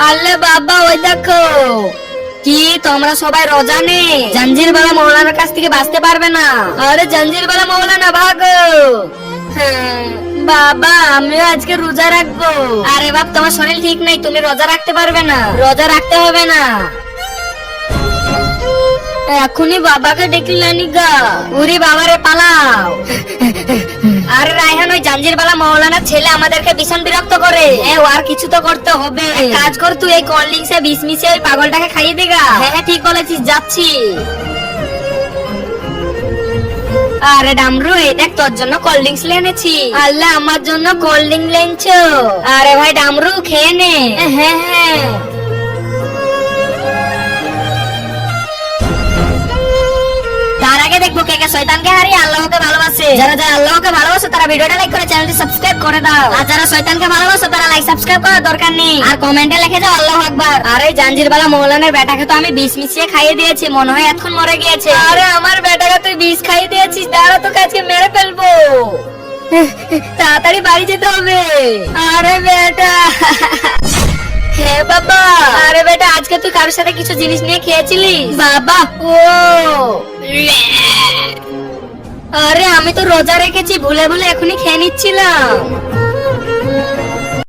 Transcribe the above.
আল্লাহ বাবা, ওই দেখো কি তোমরা সবাই রোজা নে, জঞ্জির বালা মৌলানার কাছ থেকে বাঁচতে পারবে না। আরে জঞ্জির বালা মৌলানা ভাগো। বাবা আমিও আজকে রোজা রাখবো। আরে বাপ, তোমার শরীর ঠিক নাই, তুমি রোজা রাখতে পারবে না। রোজা রাখতে হবে না, এখনই বাবাকে ডেকে গা। উরি বাবারে পালাও। আরে রায়হান, ওই জাঞ্জির বালা মৌলানার ছেলে আমাদেরকে ভীষণ বিরক্ত করে। আর কিছু তো করতে হবে। কাজ কর, তুই এই কোল্ড ড্রিঙ্কসে বিষ মিশিয়ে ওই পাগলটাকে খাইয়ে দেগা। হ্যাঁ ঠিক বলেছিস, যাচ্ছি। আরে ডামরু, এই দেখ তোর জন্য কোল্ড ড্রিঙ্কস এনেছি। আল্লাহ, আমার জন্য কোল্ড ড্রিঙ্ক লেনছো? আরে ভাই ডামরু, খেয়ে নে। হ্যাঁ হ্যাঁ। তার আগে দেখবো কে কে শয়তানকে হারিয়ে আল্লাহকে ভালোবাসে। যারা যারা আল্লাহকে ভালোবাসে তারা ভিডিওটা লাইক করে চ্যানেলটি সাবস্ক্রাইব করে দাও। আর যারা শয়তানকে ভালোবাসে তারা লাইক সাবস্ক্রাইব করার দরকার নেই, আর কমেন্টে লিখে দাও আল্লাহু আকবার। আরে জাঞ্জির বালা মৌলানার বেটাকে তো আমি বিষ মিশিয়ে খাইয়ে দিয়েছি, মনে হয় এখন মরে গিয়েছে। আরে আমার বেটাকে তুই বিষ খাইয়ে দিয়েছিস, দাঁড়া তোকে আজকে মেরে ফেলবো। তাড়াতাড়ি বাড়ি যেতে হবে। আরে বেটা। হে বাবা। আরে বেটা, আজকে তুই কারোর সাথে কিছু জিনিস নিয়ে খেয়েছিলিস? বাবা ও, আরে আমি তো রোজা রেখেছি, ভুলে ভুলে এখনই খেয়ে নিচ্ছিলাম।